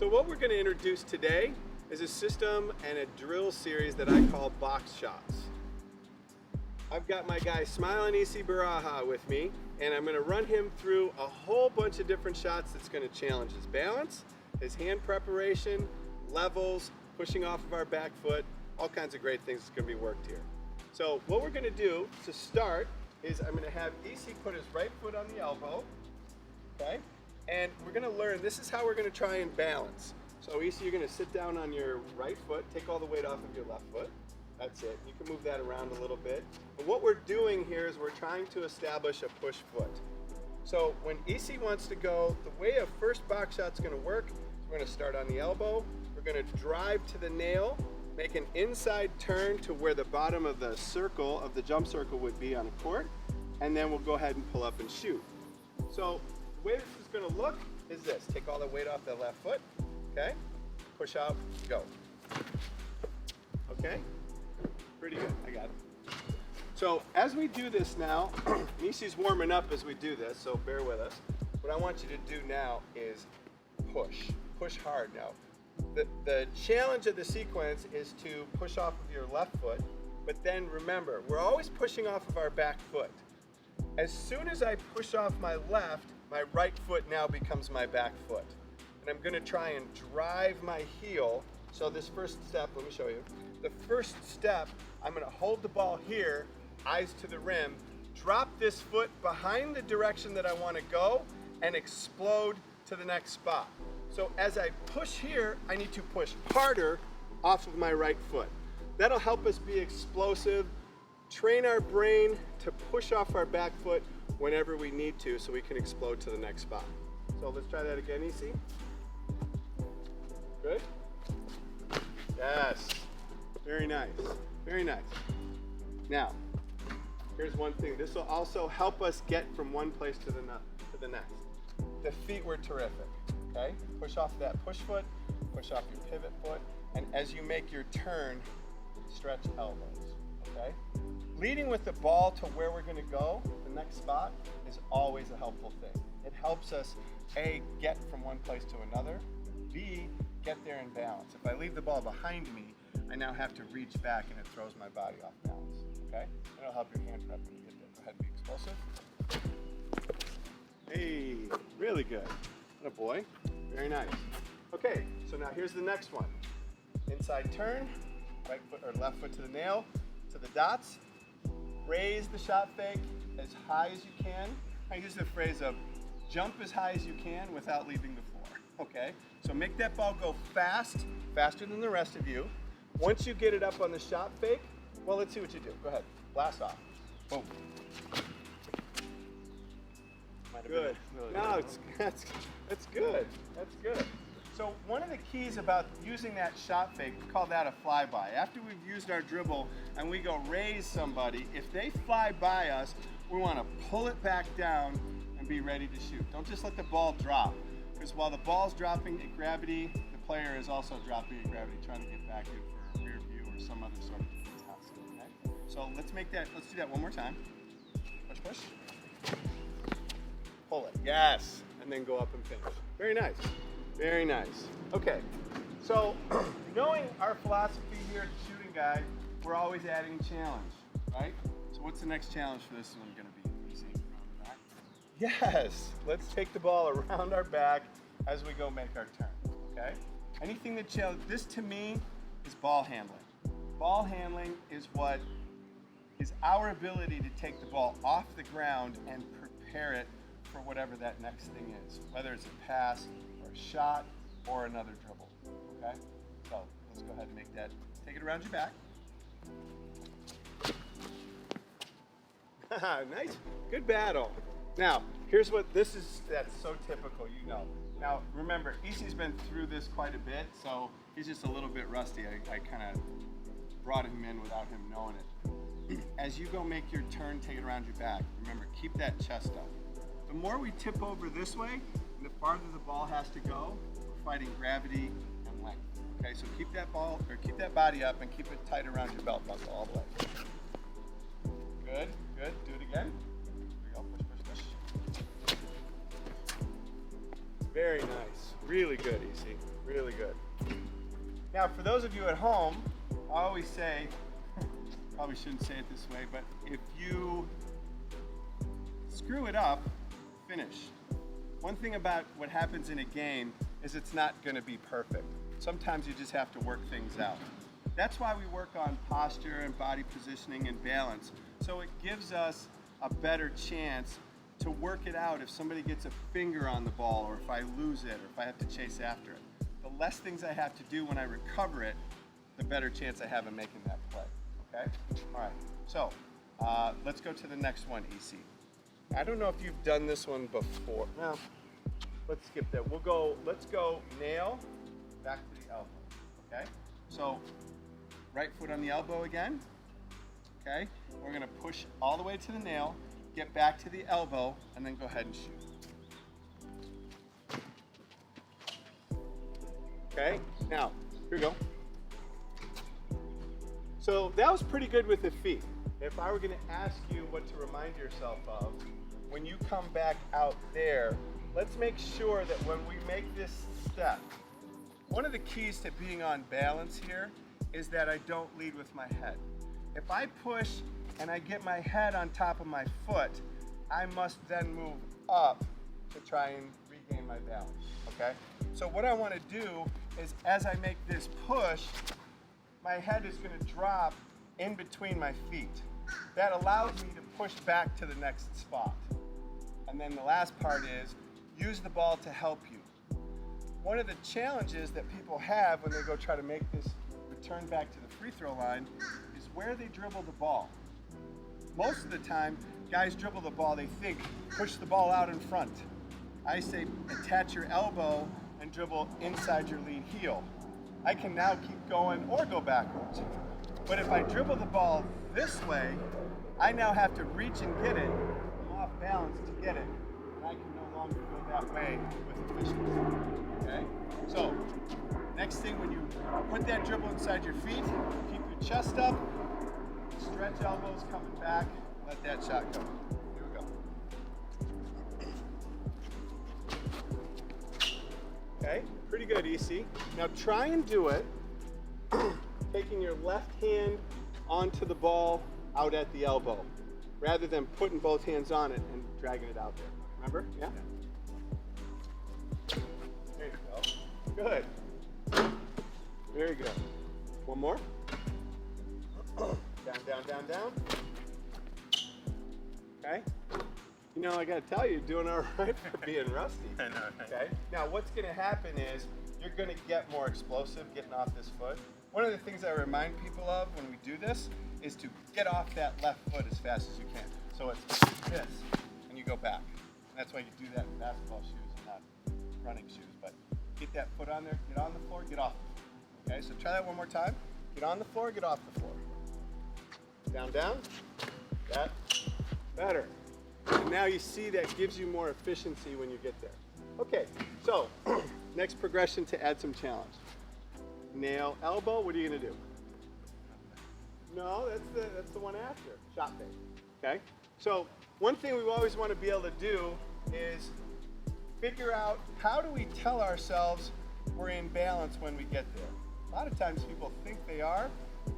So what we're going to introduce today is a system and a drill series that I call box shots. I've got my guy Smiling EC Baraha with me, and I'm going to run him through a whole bunch of different shots that's going to challenge his balance, his hand preparation, levels, pushing off of our back foot, all kinds of great things that's going to be worked here. So what we're going to do to start is I'm going to have EC put his right foot on the elbow, okay? And we're going to learn, this is how we're going to try and balance. So EC, you're going to sit down on your right foot, take all the weight off of your left foot. That's it. You can move that around a little bit. And what we're doing here is we're trying to establish a push foot. So when EC wants to go, the way a first box shot's going to work, we're going to start on the elbow. We're going to drive to the nail, make an inside turn to where the bottom of the circle, of the jump circle would be on a court, and then we'll go ahead and pull up and shoot. So the way this is going to look is this. Take all the weight off the left foot, okay? Push out, go. Okay? Pretty good, I got it. So as we do this now, EC's warming up as we do this, so bear with us. What I want you to do now is push hard now. The challenge of the sequence is to push off of your left foot, but then remember, we're always pushing off of our back foot. As soon as I push off my left, my right foot now becomes my back foot. And I'm gonna try and drive my heel. So this first step, let me show you. The first step, I'm gonna hold the ball here, eyes to the rim, drop this foot behind the direction that I wanna go, and explode to the next spot. So as I push here, I need to push harder off of my right foot. That'll help us be explosive, train our brain to push off our back foot whenever we need to so we can explode to the next spot. So let's try that again, EC. Good? Yes. Very nice. Very nice. Now, here's one thing. This will also help us get from one place to the next. The feet were terrific. Okay? Push off that push foot, push off your pivot foot, and as you make your turn, stretch elbows. Okay? Leading with the ball to where we're going to go, the next spot, is always a helpful thing. It helps us, A, get from one place to another, B, get there in balance. If I leave the ball behind me, I now have to reach back and it throws my body off balance. Okay? And it'll help your hand prep when you get there. Go ahead and be explosive. Hey, really good. What a boy. Very nice. Okay, so now here's the next one. Inside turn, right foot or left foot to the nail, to the dots. Raise the shot fake as high as you can. I use the phrase of jump as high as you can without leaving the floor. Okay, so make that ball go fast, faster than the rest of you. Once you get it up on the shot fake, well, let's see what you do. Go ahead, blast off. Boom. Good. No, that's good. That's good. So one of the keys about using that shot fake, we call that a flyby. After we've used our dribble and we go raise somebody, if they fly by us, we want to pull it back down and be ready to shoot. Don't just let the ball drop, because while the ball's dropping at gravity, the player is also dropping at gravity, trying to get back in for a rear view or some other sort of concept. Okay? So let's do that one more time. Push, push. Pull it, yes, and then go up and finish. Very nice, very nice. Okay, so knowing our philosophy here at the Shooting Guide, we're always adding challenge, right? So what's the next challenge for this one gonna be? You see, around the back? Yes, let's take the ball around our back as we go make our turn, okay? Anything that challenges, this to me is ball handling. Ball handling is what is our ability to take the ball off the ground and prepare it for whatever that next thing is, whether it's a pass or a shot or another dribble, okay? So let's go ahead and make that, take it around your back. Nice, good battle. Now, here's what this is, that's so typical, you know. Now, remember, EC's been through this quite a bit, so he's just a little bit rusty. I kind of brought him in without him knowing it. As you go make your turn, take it around your back. Remember, keep that chest up. The more we tip over this way, and the farther the ball has to go, we're fighting gravity and length. Okay, so keep that ball, or keep that body up and keep it tight around your belt buckle all the way. Good, good, do it again. Here we go, push, push, push. Very nice, really good, EC, really for those of you at home, I always say, probably shouldn't say it this way, but if you screw it up, finish. One thing about what happens in a game is it's not going to be perfect. Sometimes you just have to work things out. That's why we work on posture and body positioning and balance. So it gives us a better chance to work it out if somebody gets a finger on the ball, or if I lose it, or if I have to chase after it. The less things I have to do when I recover it, the better chance I have of making that play, okay? All right, so let's go to the next one, EC. I don't know if you've done this one before. No, let's skip that. Let's go nail, back to the elbow, okay? So, right foot on the elbow again, okay? We're gonna push all the way to the nail, get back to the elbow, and then go ahead and shoot. Okay, now, here we go. So that was pretty good with the feet. If I were gonna ask you what to remind yourself of, when you come back out there, let's make sure that when we make this step, one of the keys to being on balance here is that I don't lead with my head. If I push and I get my head on top of my foot, I must then move up to try and regain my balance, okay? So what I want to do is, as I make this push, my head is going to drop in between my feet. That allows me to push back to the next spot. And then the last part is, use the ball to help you. One of the challenges that people have when they go try to make this return back to the free throw line is where they dribble the ball. Most of the time, guys dribble the ball, they think, push the ball out in front. I say, attach your elbow and dribble inside your lead heel. I can now keep going or go backwards. But if I dribble the ball this way, I now have to reach and get it. I'm off balance to get it. And I can no longer go that way with efficiency, okay? So, next thing, when you put that dribble inside your feet, keep your chest up, stretch elbows coming back, let that shot go. Here we go. Okay, pretty good, EC. Now try and do it taking your left hand onto the ball out at the elbow, rather than putting both hands on it and dragging it out there. Remember? Yeah? There you go. Good. Very good. One more. Down, down, down, down. Okay. You know, I gotta tell you, you're doing all right for being rusty. I know, right? Okay. Now, what's gonna happen is you're gonna get more explosive getting off this foot. One of the things I remind people of when we do this is to get off that left foot as fast as you can. So it's this, and you go back. And that's why you do that in basketball shoes and not running shoes. But get that foot on there, get on the floor, get off the floor. Okay, so try that one more time. Get on the floor, get off the floor. Down, down. That. Better. And now you see that gives you more efficiency when you get there. Okay, so next progression to add some challenge. Nail, elbow, what are you gonna do? No, that's the one after, shot fake, okay? So one thing we always wanna be able to do is figure out, how do we tell ourselves we're in balance when we get there? A lot of times people think they are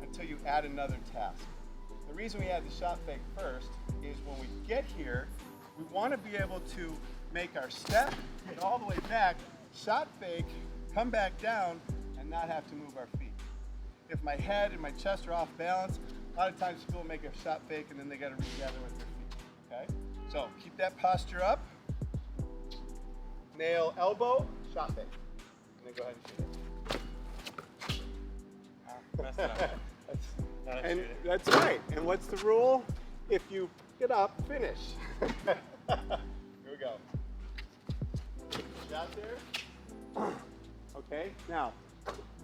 until you add another task. The reason we add the shot fake first is when we get here, we want to be able to make our step, get all the way back, shot fake, come back down, and not have to move our feet. If my head and my chest are off balance, a lot of times people make a shot fake and then they got to regather with their feet, okay? So keep that posture up, nail, elbow, shot fake, and then go ahead and shoot it. Messed it up. And that's right. And what's the rule? If you get up, finish. Here we go. Shot there. Okay, now,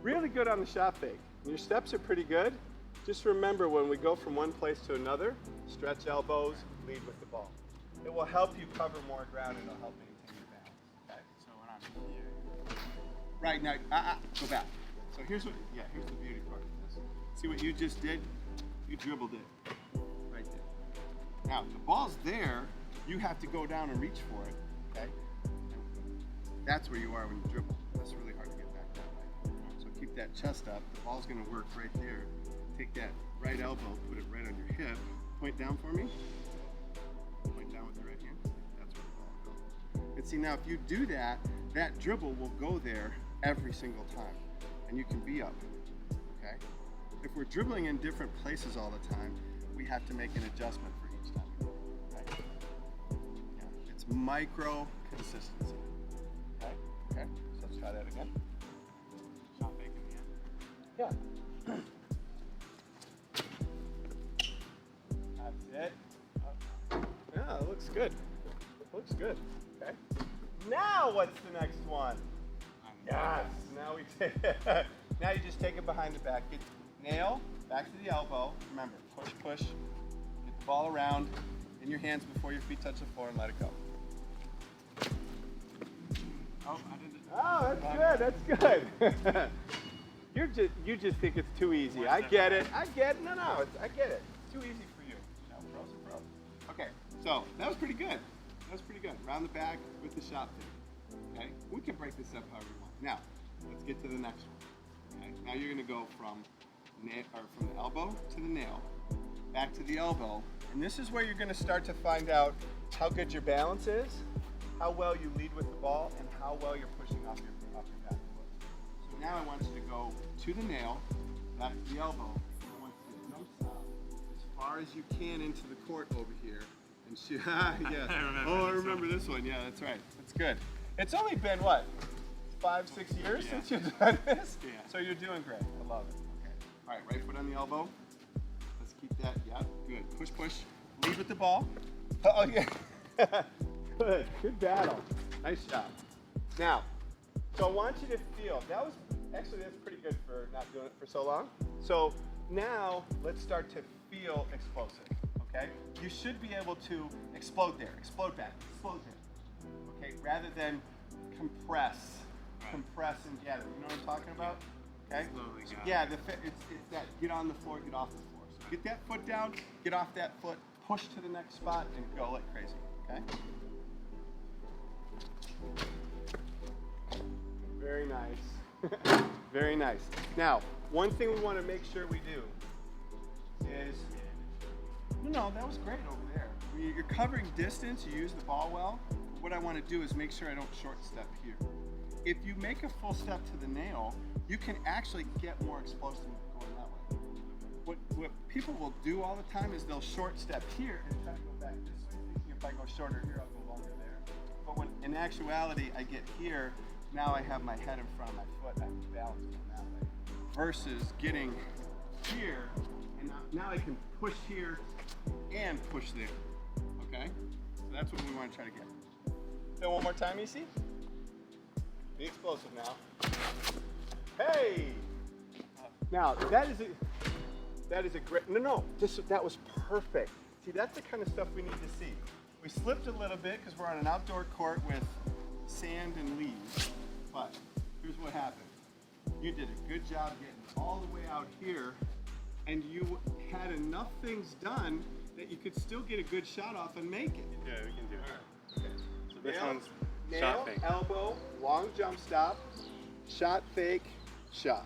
really good on the shot fake. Your steps are pretty good. Just remember, when we go from one place to another, stretch elbows, lead with the ball. It will help you cover more ground and it'll help maintain your balance. Okay, so when I'm here. Right now, go back. So here's the beauty part of this. See what you just did? You dribbled it right there. Now, the ball's there, you have to go down and reach for it, okay? That's where you are when you dribble. That's really hard to get back that way. So keep keep that chest up. The ball's gonna work right there. Take that right elbow, put it right on your hip. Point down for me. Point down with your right hand. That's where the ball will go. And see now, if you do that, that dribble will go there every single time. And you can be up, okay? If we're dribbling in different places all the time, we have to make an adjustment for each time, right? Yeah, it's micro consistency, okay? Okay, so let's try that again. Shot fake in the end. Yeah. That's it. Yeah, it looks good. It looks good. Okay. Now what's the next one? Yes. Now we take. Now you just take it behind the back. Get nail back to the elbow. Remember, push, push. Get the ball around in your hands before your feet touch the floor and let it go. Oh, I did it. Oh, that's good. That's good. You just think it's too easy. I get it. I get it. No, I get it. It's too easy for you. No, pros are pros. Okay, so that was pretty good. That was pretty good. Round the back with the shot fake. Okay, we can break this up however you want. Now, let's get to the next one. Okay, now you're gonna go from the elbow to the nail, back to the elbow, and this is where you're gonna start to find out how good your balance is, how well you lead with the ball, and how well you're pushing off your back foot. So now I want you to go to the nail, back to the elbow. I want you to jump stop as far as you can into the court over here and shoot. Yes. I remember this one. Yeah, that's right. That's good. It's only been what, 5-6 years since you've done this? Yeah. So you're doing great. I love it. Okay. All right, right foot on the elbow. Let's keep that. Yeah, good. Push, push. Lead with the ball. Oh yeah. Good battle. Nice job. Now, so I want you to feel, that's pretty good for not doing it for so long. So now let's start to feel explosive, okay? You should be able to explode there, explode back, explode there, okay? Rather than compress and gather. You know what I'm talking about? Okay? Slowly So, gather. yeah, it's that get on the floor, get off the floor. So get that foot down, get off that foot, push to the next spot, and go like crazy, okay? Very nice. Very nice. Now, one thing we want to make sure we do is, no, that was great over there. You're covering distance, you use the ball well. What I want to do is make sure I don't short step here. If you make a full step to the nail, you can actually get more explosive going that way. What people will do all the time is they'll short step here and try to go back this way, thinking if I go shorter here, I'll go longer there. But when in actuality I get here, now I have my head in front of my foot, I can balance going that way. Versus getting here, and now I can push here and push there, okay? So that's what we want to try to get. So one more time, EC. Be explosive now. Hey! Now, that is a great, that was perfect. See, that's the kind of stuff we need to see. We slipped a little bit because we're on an outdoor court with sand and leaves, but here's what happened. You did a good job getting all the way out here, and you had enough things done that you could still get a good shot off and make it. Yeah, we can do it. All right. Okay. So this Nail, one's nail, shot fake. elbow, long jump stop, shot fake, shot.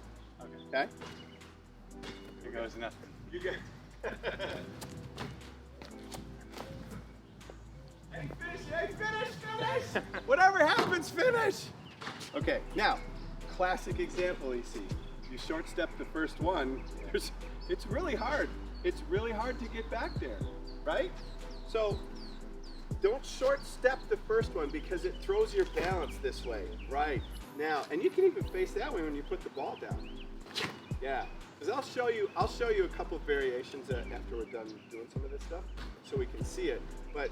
Okay? Here goes nothing. You get. Hey, finish! Hey, finish! Whatever happens, finish! Okay, now, classic example, EC. You short step the first one. It's really hard. It's really hard to get back there, right? So, don't short step the first one because it throws your balance this way. Right, now, and you can even face that way when you put the ball down. Yeah, because I'll show you a couple of variations after we're done doing some of this stuff so we can see it. But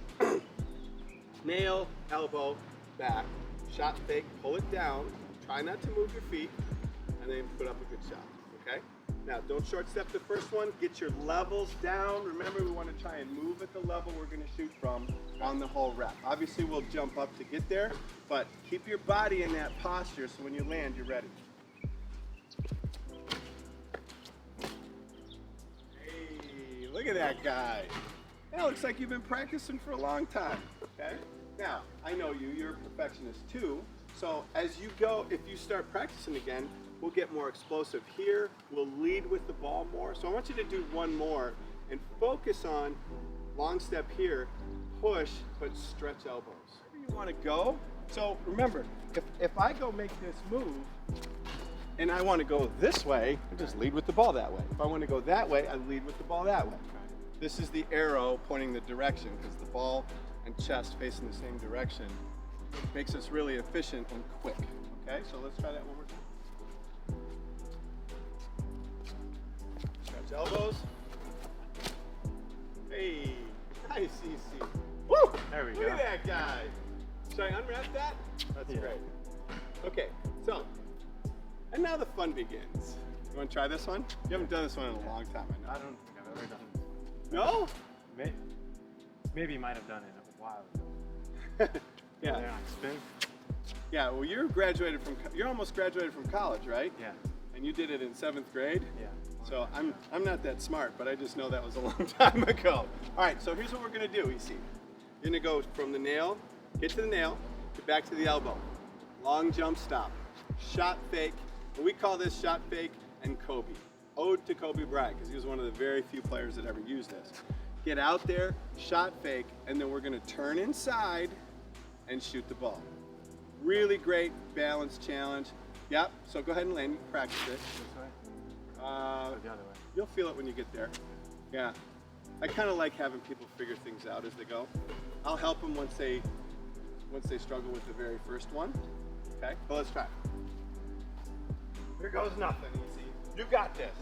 nail, elbow, back, shot fake, pull it down, try not to move your feet, and then put up a good shot, okay? Now, don't short step the first one, get your levels down. Remember, we want to try and move at the level we're going to shoot from on the whole rep. Obviously, we'll jump up to get there, but keep your body in that posture so when you land, you're ready. Hey, look at that guy. That looks like you've been practicing for a long time, okay? Now, I know you're a perfectionist too, so as you go, if you start practicing again, we'll get more explosive here. We'll lead with the ball more. So I want you to do one more and focus on long step here, push, but stretch elbows. Wherever you want to go. So remember, if I go make this move and I want to go this way, I just lead with the ball that way. If I want to go that way, I lead with the ball that way. This is the arrow pointing the direction because the ball and chest facing the same direction makes us really efficient and quick. Okay, so let's try that one more time. Stretch elbows. Hey, nice, easy. Woo! There we Look go. at that guy. Should I unwrap that? That's Yeah. great. Okay, so, and now the fun begins. You want to try this one? You haven't done this one in a long time, I know. I don't think I've ever done this. No? Maybe you might have done it a while ago. Yeah. There on spin. Yeah, well, you're almost graduated from college, right? Yeah. And you did it in 7th grade? Yeah. So I'm not that smart, but I just know that was a long time ago. All right, so here's what we're gonna do, EC. You're gonna go from the nail, get to the nail, get back to the elbow. Long jump stop, shot fake, and we call this shot fake and Kobe. Ode to Kobe Bryant, because he was one of the very few players that ever used this. Get out there, shot fake, and then we're gonna turn inside and shoot the ball. Really great balance challenge. Yep, so go ahead and land, practice it. This way? Uh, Or the other way? You'll feel it when you get there. Yeah. I kind of like having people figure things out as they go. I'll help them once they struggle with the very first one. Okay, well, let's try. Here goes nothing, easy. You got this.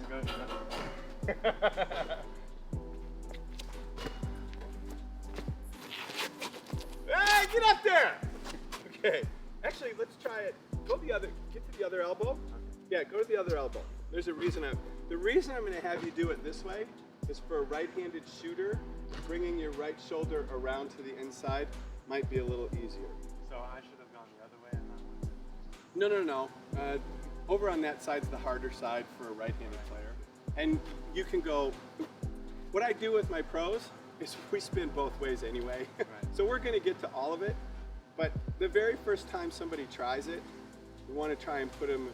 Hey, get up there! Okay, actually, let's try it. Get to the other elbow. Yeah, go to the other elbow. There's a reason the reason I'm gonna have you do it this way is for a right-handed shooter, bringing your right shoulder around to the inside might be a little easier. So I should have gone the other way and not one. No. Over on that side's the harder side for a right-handed player. And you can go, what I do with my pros is we spin both ways anyway. Right. So we're gonna get to all of it, but the very first time somebody tries it, we wanna try and put them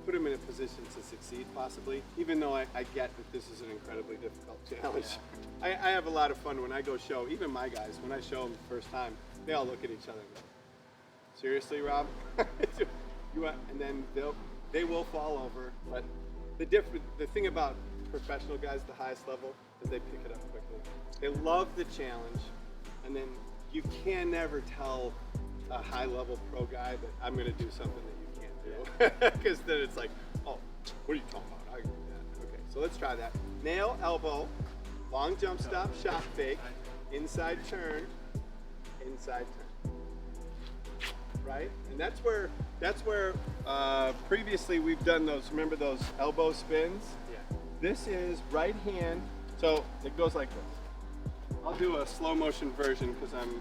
in a position to succeed possibly, even though I get that this is an incredibly difficult challenge. Yeah. I have a lot of fun when I go show, even my guys, when I show them the first time, they all look at each other and go, seriously, Rob? And then they will fall over, but the thing about professional guys at the highest level is they pick it up quickly. They love the challenge, and then you can never tell a high-level pro guy that I'm going to do something that you can't do, because then it's like, oh, what are you talking about? I can do that. Okay, so let's try that. Nail, elbow, long jump stop, shot fake, inside turn, inside turn. Right? And that's where previously we've done those, remember those elbow spins? Yeah. This is right hand, so it goes like this. I'll do a slow motion version because I'm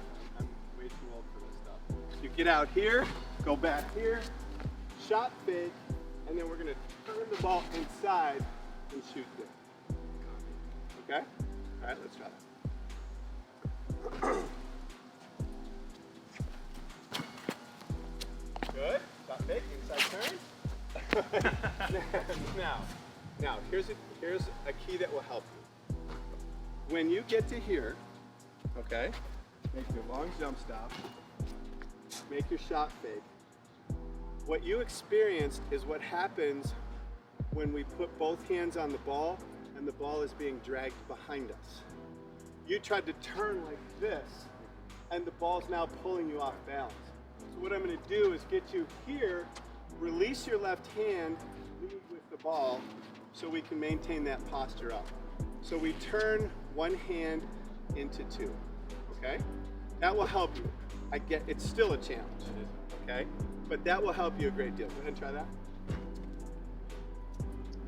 way too old for this stuff. You get out here, go back here, shot fake, and then we're gonna turn the ball inside and shoot this. Okay? All right, let's try that. Good. Shot fake, inside turn. Now, here's a key that will help you. When you get to here, okay, make your long jump stop, make your shot fake. What you experienced is what happens when we put both hands on the ball and the ball is being dragged behind us. You tried to turn like this, and the ball's now pulling you off balance. So what I'm going to do is get you here, release your left hand, lead with the ball, so we can maintain that posture up. So we turn one hand into two, okay? That will help you. I get, it's still a challenge, okay? But that will help you a great deal. Go ahead and try that.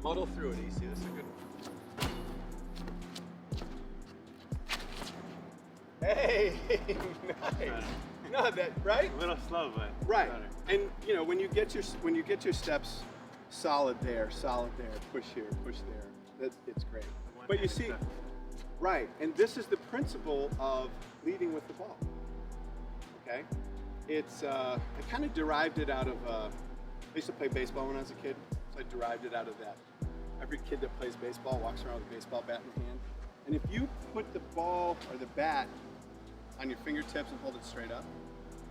Muddle through it, EC, this is a good one. Hey, nice. No, that right? A little slow, but right. better. And you know, when you get your steps solid there, push here, push there, it's great. But you see, right, and this is the principle of leading with the ball. Okay, it's I kind of derived it out of used to play baseball when I was a kid, so I derived it out of that. Every kid that plays baseball walks around with a baseball bat in hand. And if you put the ball or the bat on your fingertips and hold it straight up,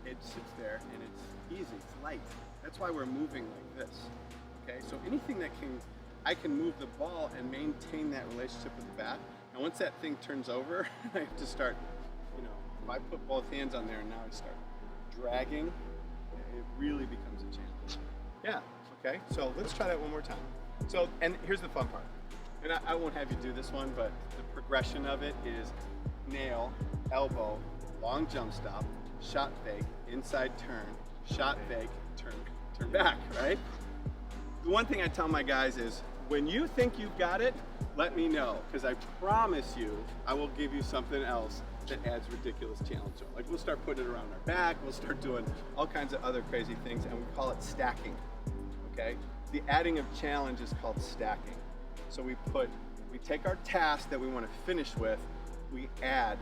it sits there and it's easy, it's light. That's why we're moving like this. Okay, so anything that I can move the ball and maintain that relationship with the bat. And once that thing turns over, I have to start, if I put both hands on there and now I start dragging, it really becomes a challenge. Yeah, okay, so let's try that one more time. So, and here's the fun part. And I won't have you do this one, but the progression of it is nail, elbow, long jump stop, shot fake, inside turn, shot fake, turn back, right? The one thing I tell my guys is, when you think you've got it, let me know, because I promise you, I will give you something else that adds ridiculous challenge to it. Like we'll start putting it around our back, we'll start doing all kinds of other crazy things, and we call it stacking, okay? The adding of challenge is called stacking. So we take our task that we want to finish with, we add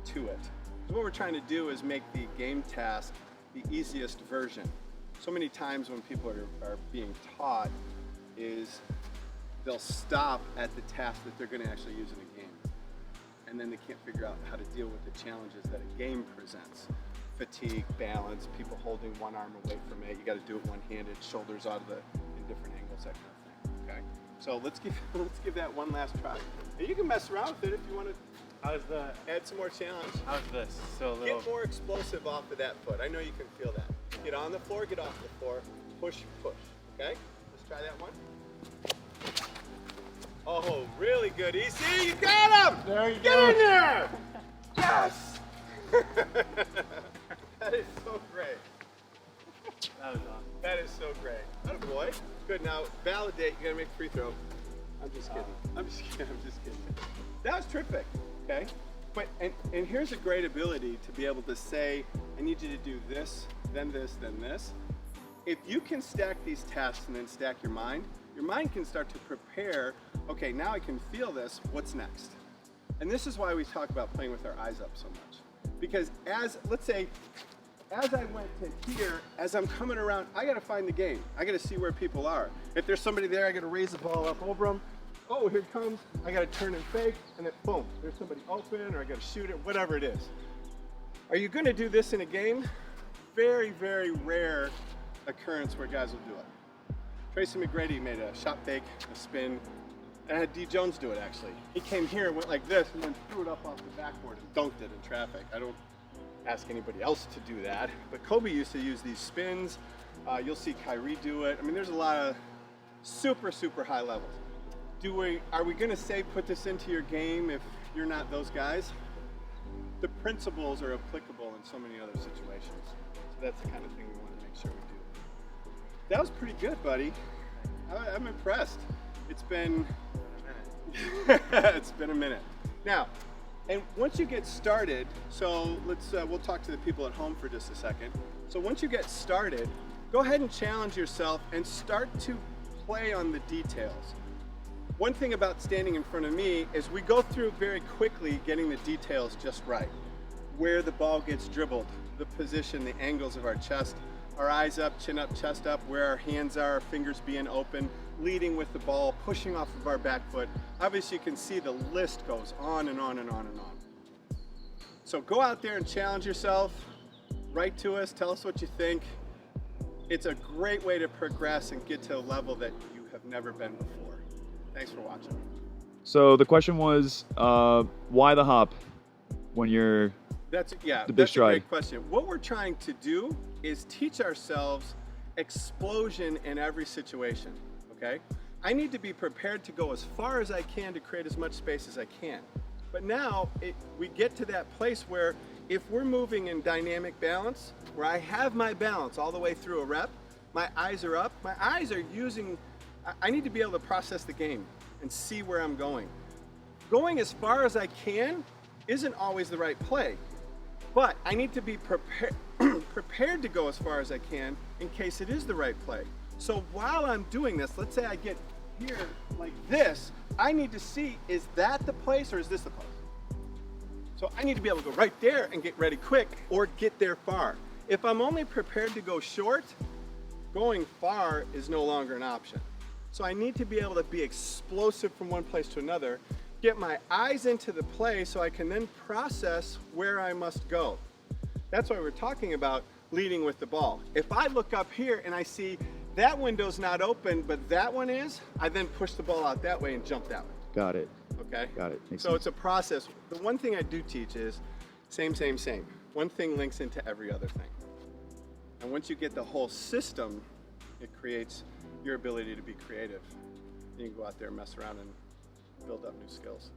to it. So what we're trying to do is make the game task the easiest version. So many times when people are being taught is they'll stop at the task that they're going to actually use in a game. And then they can't figure out how to deal with the challenges that a game presents. Fatigue, balance, people holding one arm away from it. You got to do it one-handed, shoulders out of in different angles, that kind of thing. Okay. So let's give that one last try. And you can mess around with it if you want to. Add some more challenge. How's this? So a little. Get more explosive off of that foot. I know you can feel that. Get on the floor, get off the floor, push, push. Okay? Let's try that one. Oh, really good, EC. You got him! There you Get go. in there! Yes! That is so great. That was awesome. That is so great. Atta boy. Good, now validate. You gotta make a free throw. I'm just kidding. I'm just kidding. That was terrific, okay? But, and here's a great ability to be able to say, I need you to do this, then this, then this. If you can stack these tasks and then stack your mind can start to prepare, okay, now I can feel this, what's next? And this is why we talk about playing with our eyes up so much. Because let's say, as I went to here, as I'm coming around, I gotta find the game. I gotta see where people are. If there's somebody there, I gotta raise the ball up over them. Oh, here it comes. I gotta turn and fake, and then boom, there's somebody open, or I gotta shoot it, whatever it is. Are you gonna do this in a game? Very, very rare occurrence where guys will do it. Tracy McGrady made a shot fake, a spin, and I had D. Jones do it actually. He came here and went like this, and then threw it up off the backboard and dunked it in traffic. I don't ask anybody else to do that, but Kobe used to use these spins. You'll see Kyrie do it. I mean, there's a lot of super, super high levels. Are we gonna say put this into your game if you're not those guys? The principles are applicable in so many other situations. So that's the kind of thing we want to make sure we do. That was pretty good, buddy. I'm impressed. It's been it's been a minute. Now, and once you get started, so we'll talk to the people at home for just a second. So once you get started, go ahead and challenge yourself and start to play on the details. One thing about standing in front of me is we go through very quickly getting the details just right. Where the ball gets dribbled, the position, the angles of our chest, our eyes up, chin up, chest up, where our hands are, fingers being open, leading with the ball, pushing off of our back foot. Obviously you can see the list goes on and on and on and on. So go out there and challenge yourself, write to us, tell us what you think. It's a great way to progress and get to a level that you have never been before. Thanks for watching. So the question was, why the hop when you're that's the big that's stride? A great question. What we're trying to do is teach ourselves explosion in every situation, okay? I need to be prepared to go as far as I can to create as much space as I can. But now we get to that place where if we're moving in dynamic balance, where I have my balance all the way through a rep, my eyes are up, my eyes are using, I need to be able to process the game and see where I'm going. Going as far as I can isn't always the right play, but I need to be prepared to go as far as I can in case it is the right play. So while I'm doing this, let's say I get here like this, I need to see, is that the place or is this the place? So I need to be able to go right there and get ready quick or get there far. If I'm only prepared to go short, going far is no longer an option. So I need to be able to be explosive from one place to another, get my eyes into the play so I can then process where I must go. That's why we're talking about leading with the ball. If I look up here and I see that window's not open, but that one is, I then push the ball out that way and jump that way. Got it. Okay? Got it. Makes So sense. it's a process. The one thing I do teach is same. One thing links into every other thing. And once you get the whole system, it creates your ability to be creative. You can go out there and mess around and build up new skills.